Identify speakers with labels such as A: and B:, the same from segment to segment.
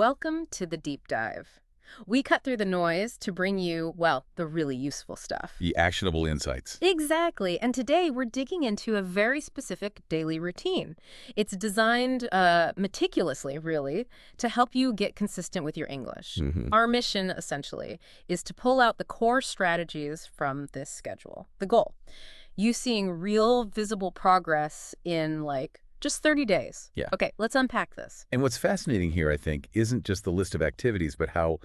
A: Welcome to the deep dive. We cut through the noise to bring you, well, the really useful stuff.
B: The actionable insights.
A: Exactly. And today we're digging into a very specific daily routine. It's designed meticulously, really, to help you get consistent with your English. Our mission, essentially, is to pull out the core strategies from this schedule. The goal, you seeing real visible progress in, like, just 30 days.
B: Yeah.
A: Okay, let's unpack this.
B: And what's fascinating here, I think, isn't just the list of activities, but how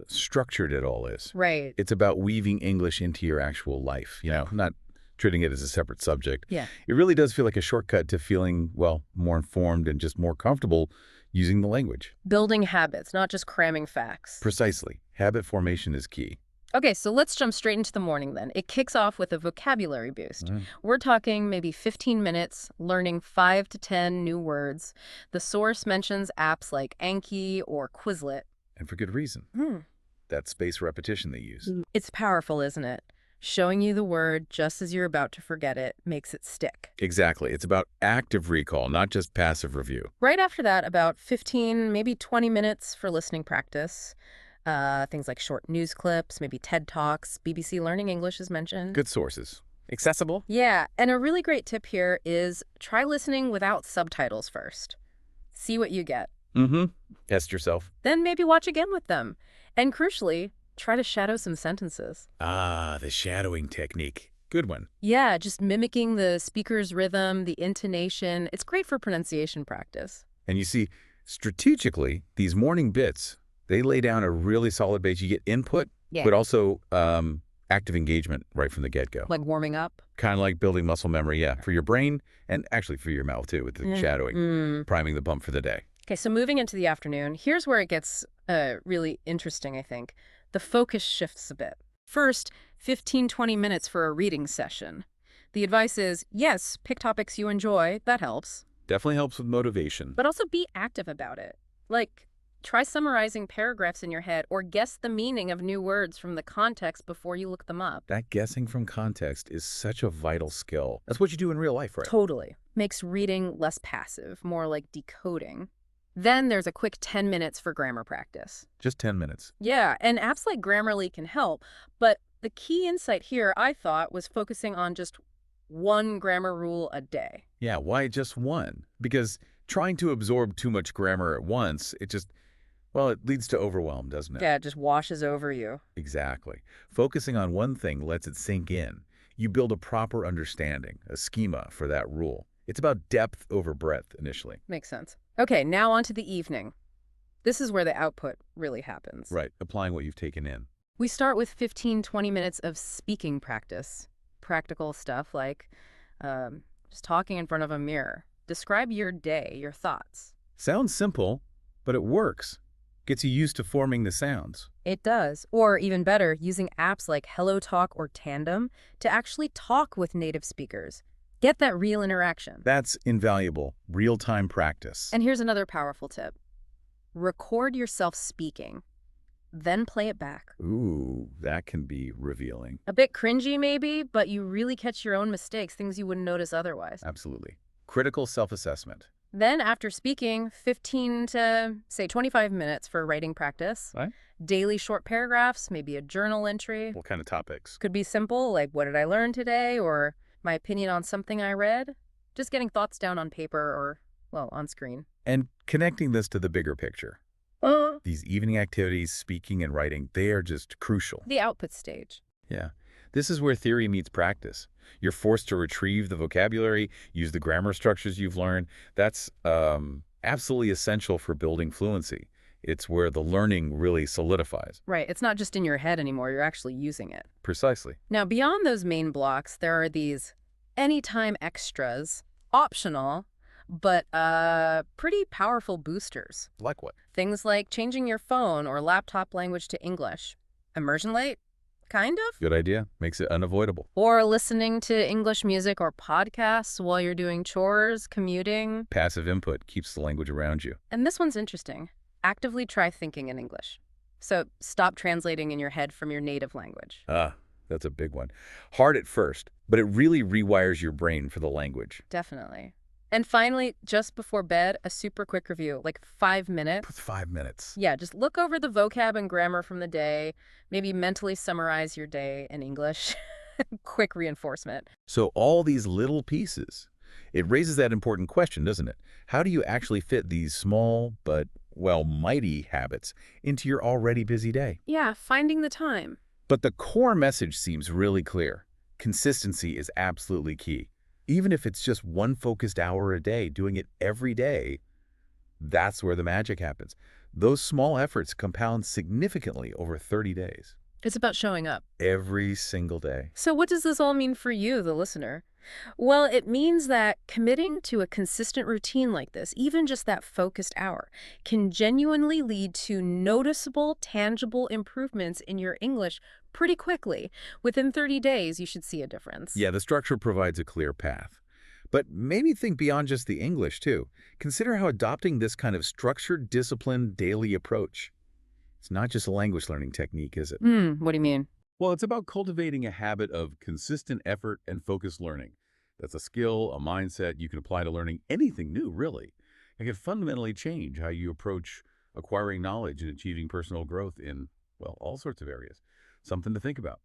B: structured it all is.
A: Right.
B: It's about weaving English into your actual life, not treating it as a separate subject.
A: Yeah.
B: It really does feel like a shortcut to feeling, well, more informed and just more comfortable using the language.
A: Building habits, not just cramming facts.
B: Precisely. Habit formation is key.
A: Okay, so let's jump straight into the morning then. It kicks off with a vocabulary boost. We're talking maybe 15 minutes, learning 5 to 10 new words. The source mentions apps like Anki or Quizlet.
B: And for good reason. That spaced repetition they use.
A: It's powerful, isn't it? Showing you the word just as you're about to forget it makes it stick.
B: Exactly. It's about active recall, not just passive review.
A: Right after that, about 15, maybe 20 minutes for listening practice. Things like short news clips, maybe TED Talks, BBC Learning English is mentioned.
B: Good sources. Accessible.
A: Yeah, and a really great tip here is try listening without subtitles first. See what you get.
B: Test yourself.
A: Then maybe watch again with them. And crucially, try to shadow some sentences.
B: Ah, the shadowing technique. Good one.
A: Yeah, just mimicking the speaker's rhythm, the intonation. It's great for pronunciation practice.
B: And you see, strategically, these morning bits, they lay down a really solid base. You get input, but also active engagement right from the get-go.
A: Like warming up?
B: Kind of like building muscle memory, yeah, for your brain and actually for your mouth, too, with the shadowing, priming the pump for the day.
A: Okay, so moving into the afternoon, here's where it gets really interesting, I think. The focus shifts a bit. First, 15, 20 minutes for a reading session. The advice is, yes, pick topics you enjoy. That helps.
B: Definitely helps with motivation.
A: But also be active about it. Like, try summarizing paragraphs in your head or guess the meaning of new words from the context before you look them up.
B: That guessing from context is such a vital skill. That's what you do in real life, right?
A: Totally. Makes reading less passive, more like decoding. Then there's a quick 10 minutes for grammar practice.
B: Just 10 minutes.
A: Yeah, and apps like Grammarly can help. But the key insight here, I thought, was focusing on just one grammar rule a day.
B: Yeah, why just one? Because trying to absorb too much grammar at once, it leads to overwhelm, doesn't it?
A: Yeah, it just washes over you.
B: Exactly. Focusing on one thing lets it sink in. You build a proper understanding, a schema for that rule. It's about depth over breadth initially.
A: Makes sense. Okay, now on to the evening. This is where the output really happens.
B: Right, applying what you've taken in.
A: We start with 15, 20 minutes of speaking practice. Practical stuff like just talking in front of a mirror. Describe your day, your thoughts.
B: Sounds simple, but it works. Gets you used to forming the sounds.
A: It does. Or even better, using apps like HelloTalk or Tandem to actually talk with native speakers. Get that real interaction.
B: That's invaluable. Real-time practice.
A: And here's another powerful tip. Record yourself speaking, then play it back.
B: Ooh, that can be revealing.
A: A bit cringy maybe, but you really catch your own mistakes, things you wouldn't notice otherwise.
B: Absolutely. Critical self-assessment.
A: Then after speaking, 15 to, say, 25 minutes for writing practice.
B: Right.
A: Daily short paragraphs, maybe a journal entry.
B: What kind of topics?
A: Could be simple, like what did I learn today, or my opinion on something I read. Just getting thoughts down on paper or, well, on screen.
B: And connecting this to the bigger picture. These evening activities, speaking and writing, they are just crucial.
A: The output stage.
B: Yeah. This is where theory meets practice. You're forced to retrieve the vocabulary, use the grammar structures you've learned. That's absolutely essential for building fluency. It's where the learning really solidifies.
A: Right. It's not just in your head anymore. You're actually using it.
B: Precisely.
A: Now, beyond those main blocks, there are these anytime extras, optional, but pretty powerful boosters.
B: Like what?
A: Things like changing your phone or laptop language to English. Immersion late? Kind of.
B: Good idea. Makes it unavoidable.
A: Or listening to English music or podcasts while you're doing chores, commuting.
B: Passive input keeps the language around you.
A: And this one's interesting. Actively try thinking in English. So stop translating in your head from your native language.
B: That's a big one. Hard at first, but it really rewires your brain for the language.
A: Definitely. And finally, just before bed, a super quick review, like 5 minutes.
B: 5 minutes.
A: Yeah, just look over the vocab and grammar from the day, maybe mentally summarize your day in English. Quick reinforcement.
B: So all these little pieces, it raises that important question, doesn't it? How do you actually fit these small but, well, mighty habits into your already busy day?
A: Yeah, finding the time.
B: But the core message seems really clear. Consistency is absolutely key. Even if it's just one focused hour a day, doing it every day, that's where the magic happens. Those small efforts compound significantly over 30 days.
A: It's about showing up.
B: Every single day.
A: So what does this all mean for you, the listener? Well, it means that committing to a consistent routine like this, even just that focused hour, can genuinely lead to noticeable, tangible improvements in your English pretty quickly. Within 30 days, you should see a difference.
B: Yeah, the structure provides a clear path. But maybe think beyond just the English, too. Consider how adopting this kind of structured, disciplined, daily approach. It's not just a language learning technique, is it?
A: What do you mean?
C: Well, it's about cultivating a habit of consistent effort and focused learning. That's a skill, a mindset you can apply to learning anything new, really. It can fundamentally change how you approach acquiring knowledge and achieving personal growth in, well, all sorts of areas. Something to think about.